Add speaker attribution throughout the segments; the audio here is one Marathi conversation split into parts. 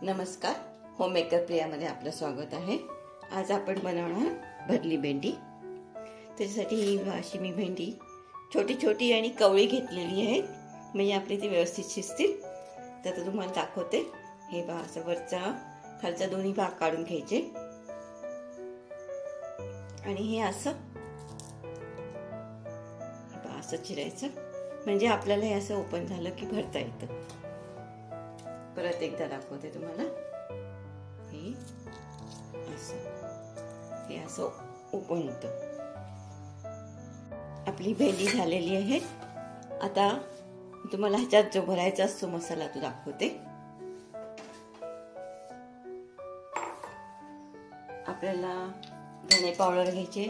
Speaker 1: नमस्कार, होममेकर प्रियामध्ये आपलं स्वागत आहे। आज आपण बनवणार भरली भेंडी। त्याच्यासाठी ही अशी मी भेंडी छोटी छोटी आणि कवळी घेतलेली आहे, म्हणजे आपली ती व्यवस्थित शिजतील। तर आता तुम्हाला दाखवते। हे बघा, असं वरचा खालचा दोन्ही भाग काढून घ्यायचे आणि हे असं चिरायचं, म्हणजे आपल्याला हे असं ओपन झालं की भरता येतं। परत एकदा दाखवते तुम्हाला। हे असं ओपन होतं। आपली भेंडी झालेली आहे। आता तुम्हाला ह्याच्यात जो भरायचा असतो मसाला तो दाखवते। आपल्याला धणे पावडर घ्यायचे,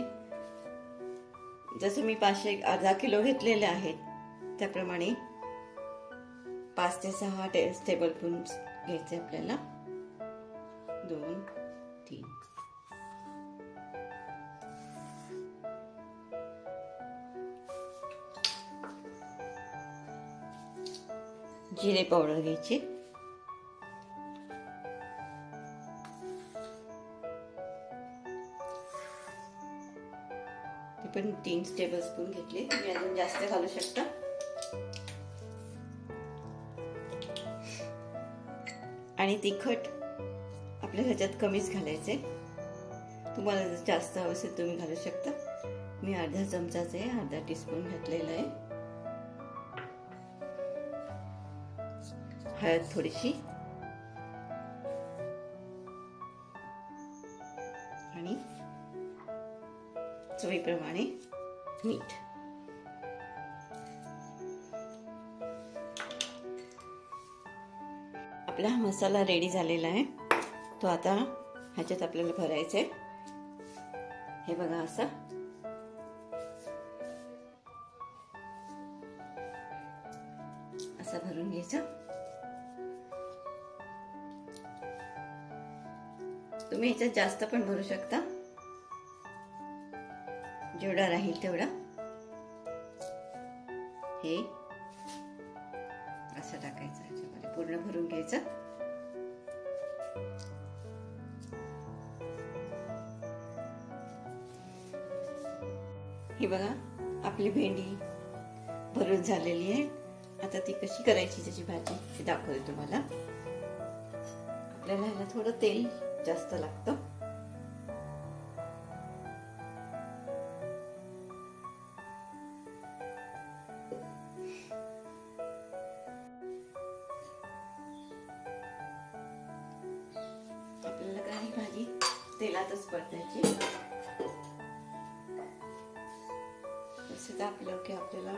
Speaker 1: जसं मी अर्धा किलो घेतलेले आहेत त्याप्रमाणे 5 ते 6 टेबलस्पून घ्यायचे आपल्याला। 2 3 जिरे पावडर घ्यायची, ते पण 3 टेबलस्पून घेतले। तुम्ही अजून जास्त घालू शकता। आणि तिखट आपल्या ह्याच्यात कमीच घालायचे, तुम्हाला जर जास्त हवं असेल तुम्ही घालू शकता। मी अर्धा चमचाचे अर्धा टीस्पून घातलेला आहे। हळद थोडीशी आणि चवीप्रमाणे मीठ। आपला हा मसाला रेडी झालेला आहे। तो आता ह्याच्यात आपल्याला भरायचा आहे। हे बघा, असं भरून घ्यायचं। तुम्ही ह्याच्यात जास्त पण भरू शकता, जेवढा राहील तेवढा। हे असं टाकायचं, ह्याच्यामध्ये पूर्ण भरून घ्यायचं। ही बघा, आपली भेंडी भरून झालेली आहे। आता ती कशी करायची त्याची भाजी ते दाखवते तुम्हाला। आपल्याला ह्याला थोडं तेल जास्त लागतं। आपल्याला काही भाजी तेलातच परतायची। तसं दाखवलं की आपल्याला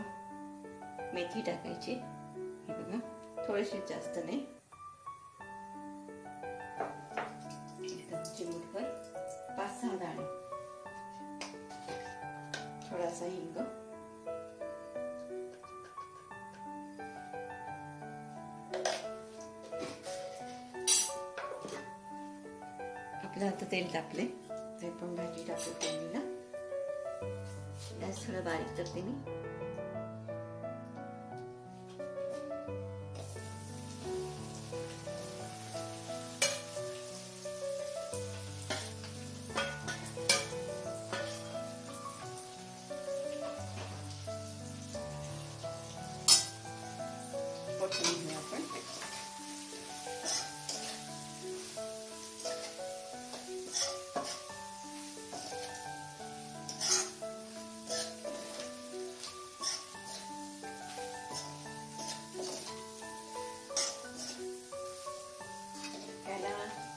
Speaker 1: मेथी टाकायची। हे बघा, थोडीशी, जास्त नाही, एकदम चिमूटभर, 5-6 दाणे, थोडासा हिंग, आपलं आता तेल टाकले, ते पण भाजी टाकू फोडणीला। गॅस थोडा बारीक करते मी।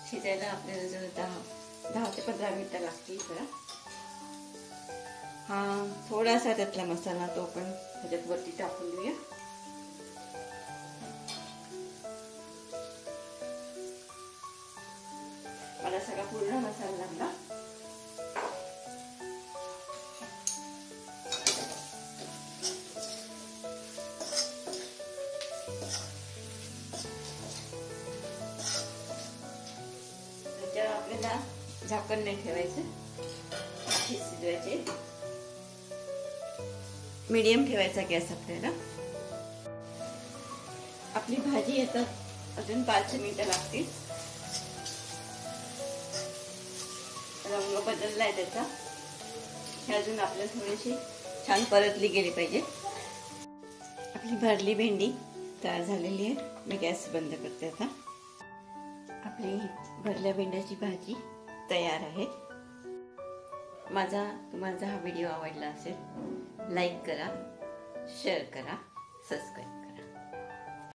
Speaker 1: शिजायला आपल्याला जर 10 ते 15 मिनिटं लागतील। जरा हा थोडासा त्यातला मसाला तो पण ह्याच्यात वरती टाकून देऊया। मला सगळा पूर्ण मसाला लागला। आपल्याला झाकण नाही ठेवायचं, शिजवायचे। मीडियम ठेवायचा गॅस आपल्याला। आपली भाजी येतात अजून 5 मिनिटं लागतील। रंग बदलला आहे त्याचा. हे अजून आपल्याला थोडीशी छान परतली गेली पाहिजे. आपली भरली भेंडी तयार झालेली आहे. मी गॅस बंद करते आता. आपली भरल्या भेंड्याची भाजी तयार आहे. तुम्हाला हा व्हिडिओ आवडला असेल, लाईक करा, शेअर करा, सबस्क्राईब करा.